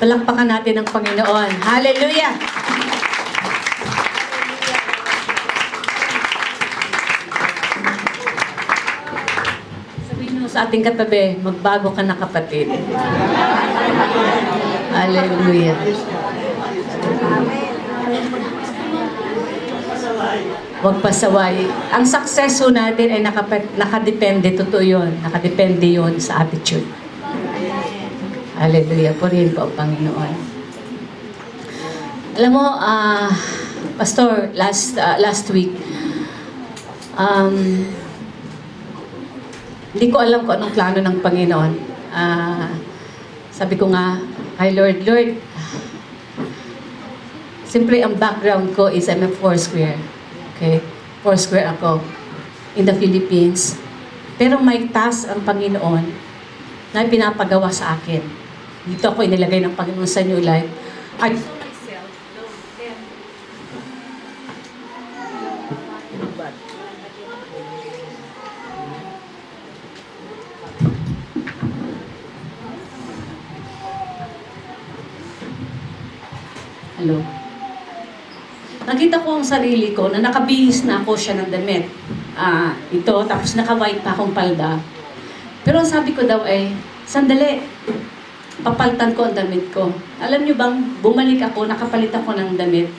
Palakpakan natin ang Panginoon. Hallelujah! Sabihin mo sa ating katabi, magbago ka na kapatid. Hallelujah! Huwag pasaway. Ang success natin ay nakadepende, totoo yun. Nakadepende yun sa attitude. Hallelujah. Purihin po ang Panginoon. Alam mo, Pastor, last week, hindi ko alam kung anong plano ng Panginoon. Sabi ko nga, ay Lord, siyempre ang background ko is I'm a Foursquare. Okay? Foursquare ako in the Philippines. Pero may task ang Panginoon na pinapagawa sa akin. Dito ako inilagay ng Panginoon sa New Life. At hello. Nakita ko ang sarili ko na nakabihis na ako siya ng damit. Ito, tapos naka-white pa akong palda. Pero sabi ko daw ay, sandali, papalitan ko ang damit ko. Alam niyo bang, bumalik ako, nakapalit ako ng damit.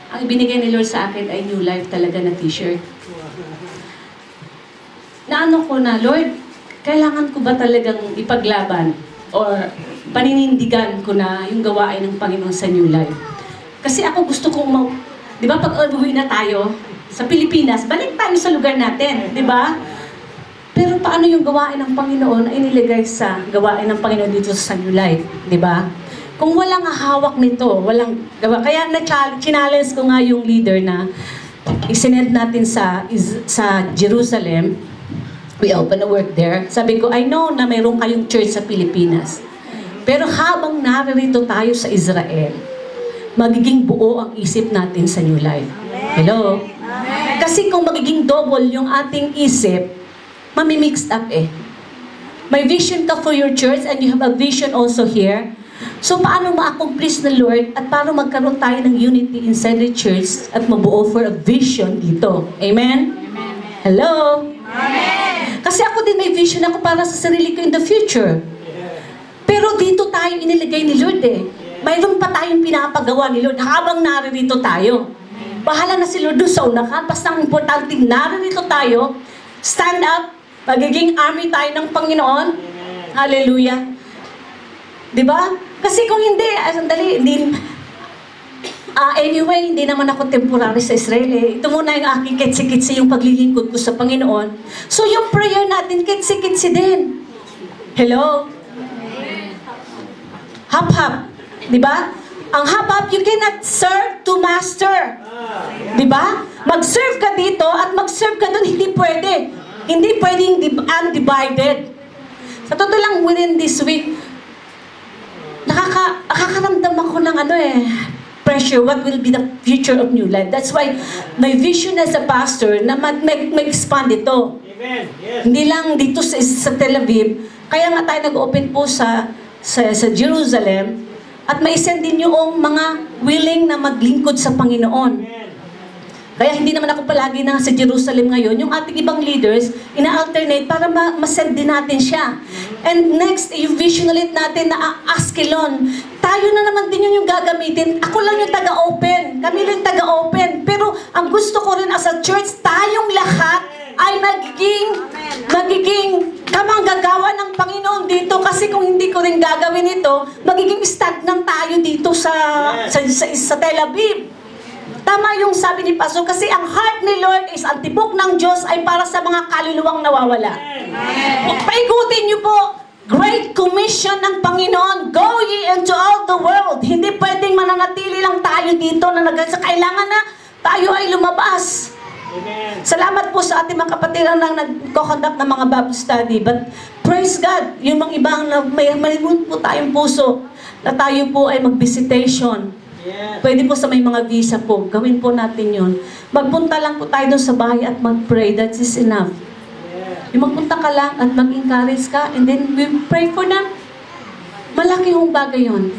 Ang ibinigay ni Lord sa akin ay New Life talaga na t-shirt. Naano ko na, Lord, kailangan ko ba talagang ipaglaban? Or paninindigan ko na yung gawain ng Panginoon sa New Life? Kasi ako gusto kong di ba pag umuwi na tayo sa Pilipinas, balik tayo sa lugar natin, di ba? Pero paano yung gawain ng Panginoon ay inilagay sa gawain ng Panginoon dito sa New Life, di ba? Kung walang hawak nito, walang gawa. Kaya challenge ko nga yung leader na isinend natin sa Jerusalem. We open a work there. Sabi ko, I know na mayroon kayong church sa Pilipinas. Pero habang naririto tayo sa Israel, magiging buo ang isip natin sa New Life. Hello? Kasi kung magiging double yung ating isip, mami-mixed up eh. May vision ka for your church and you have a vision also here. So paano ma-accomplish ng Lord at paano magkaroon tayo ng unity inside the church at mabuo for a vision dito? Amen? Hello? Amen. Kasi ako din may vision ako para sa sarili ko in the future. Pero dito tayo inilagay ni Lord eh. Mayroon pa tayong pinapagawa ni Lord habang naririto tayo. Bahala na si Lord doon sa unahan. Basta ang importante, naririto tayo, stand up, magiging army tayo ng Panginoon. Hallelujah. Diba? Kasi kung hindi, sandali, anyway, hindi naman ako temporary sa Israel eh. Ito muna yung aking kitsi-kitsi yung paglilingkod ko sa Panginoon. So yung prayer natin, kitsi-kitsi din. Hello? Hap-hap. Diba? Ang hap-hap, you cannot serve to master. Diba? Mag-serve ka dito at mag-serve ka doon, hindi pwede. Hindi pwedeng undivided. Sa totoo lang, within this week, nakakaramdam ako ng pressure, what will be the future of New Life. That's why my vision as a pastor na mag-expand ito. Amen. Yes. Hindi lang dito sa Tel Aviv. Kaya nga tayo nag-open po sa Jerusalem at maisend din yung mga willing na maglingkod sa Panginoon. Kaya hindi naman ako palagi na sa Jerusalem ngayon. Yung ating ibang leaders, ina-alternate para ma-send din natin siya. And next, yung vision ulit natin na Askelon. Tayo na naman din yun yung gagamitin. Ako lang yung taga-open. Kami lang yung taga-open. Pero ang gusto ko rin as a church, tayong lahat ay magiging kamanggagawa ng Panginoon dito. Kasi kung hindi ko rin gagawin ito, magiging stagnant tayo dito sa Tel Aviv. Tama yung sabi ni Pastor, kasi ang heart ni Lord is ang tibok ng Diyos ay para sa mga kaluluwang nawawala. Paikutin niyo po, Great Commission ng Panginoon, go ye into all the world. Hindi pwedeng mananatili lang tayo dito na kailangan na tayo ay lumabas. Amen. Salamat po sa ating mga kapatid na nagko-conduct ng mga Bible study. But praise God, yung mga ibang may po tayong puso na tayo po ay mag-visitation. Yes. Pwede po sa may mga visa po. Gawin po natin yun. Magpunta lang po tayo doon sa bahay at mag-pray. That is enough. Yes. Yung magpunta ka lang at mag-encourage ka and then we pray for them. Malaki hong bagay yun.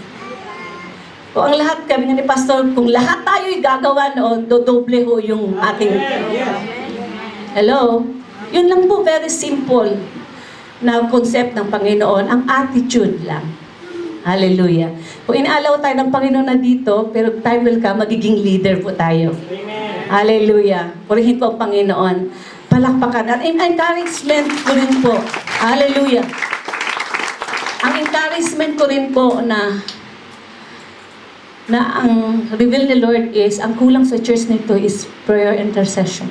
Kung ang lahat, kami nga ni Pastor, kung lahat tayo'y gagawa noon, dodoble ho yung ating... Hello? Yun lang po, very simple na concept ng Panginoon, ang attitude lang. Hallelujah. Kung inaalaw tayo ng Panginoon na dito, pero time will come, magiging leader po tayo. Hallelujah. Purihin po ang Panginoon. Palakpakan. At encouragement ko rin po. Hallelujah. Ang encouragement ko rin po na ang reveal ni Lord is, ang kulang sa church nito is prayer intercession.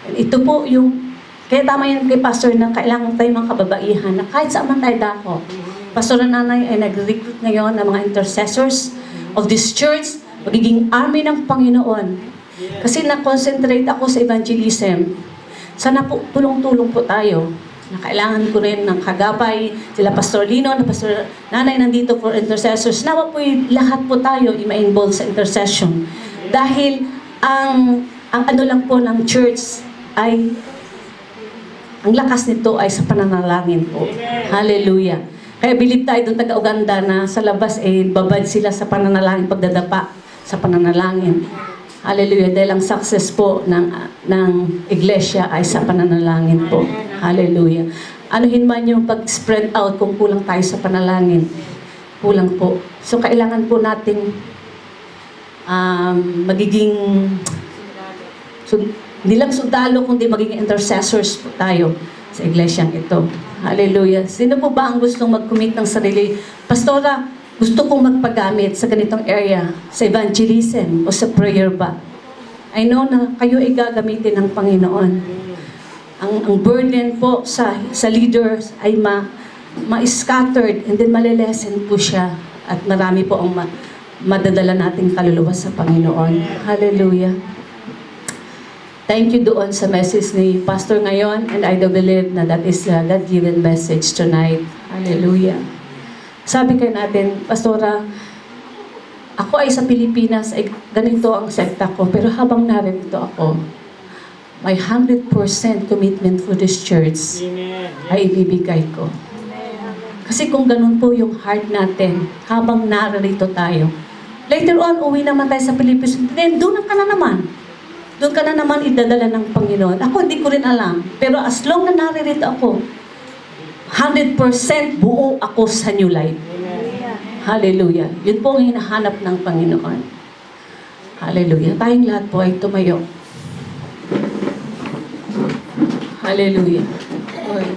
And ito po yung, kaya tama yun kay Pastor na kailangan tayo mga kababaihan na kahit saan man tayo dako. Pastor na nanay ay nag-recruit ngayon ng mga intercessors of this church, magiging army ng Panginoon. Kasi na-concentrate ako sa evangelism. Sana po, tulong-tulong po tayo. Na kailangan ko rin ng kagabay, sila Pastor Lino, na Pastor Nanay nandito for intercessors. Nawa po lahat po tayo i-involve sa intercession. Dahil ang ano lang po ng church ay, ang lakas nito ay sa pananalangin po. Hallelujah. Kaya believe tayo doon taga-Uganda na sa labas babad sila sa pananalangin, pagdadapa sa pananalangin. Hallelujah. Dahil ang success po ng iglesia ay sa pananalangin po. Hallelujah. Anuhin man yung pag-spread out kung kulang tayo sa panalangin. Kulang po. So, kailangan po natin magiging hindi lang sundalo, kundi magiging intercessors po tayo sa iglesyang ito. Hallelujah. Sino po ba ang gustong mag-commit ng sarili? Pastora, gusto kong magpagamit sa ganitong area, sa evangelism o sa prayer ba? I know na kayo ay gagamitin ng Panginoon. Ang burden po sa leaders ay ma-scattered and then malilesen po siya at marami po ang madadala nating kaluluwa sa Panginoon. Hallelujah. Thank you doon sa message ni Pastor ngayon, and I do believe na that is a God-given message tonight. Hallelujah. Sabi kayo natin, Pastora, ako ay sa Pilipinas, ay ganito ang sekta ko, pero habang narito ako, my 100% commitment for this church ay ibibigay ko. Kasi kung ganun po yung heart natin, habang narito tayo, later on, uwi naman tayo sa Pilipinas, then doon ka na naman. Doon ka na naman idadala ng Panginoon. Ako, hindi ko rin alam. Pero as long na naririto ako, 100% buo ako sa New Life. Hallelujah. Yun po ang hinahanap ng Panginoon. Hallelujah. Tayong lahat po ay tumayo. Hallelujah. Lord.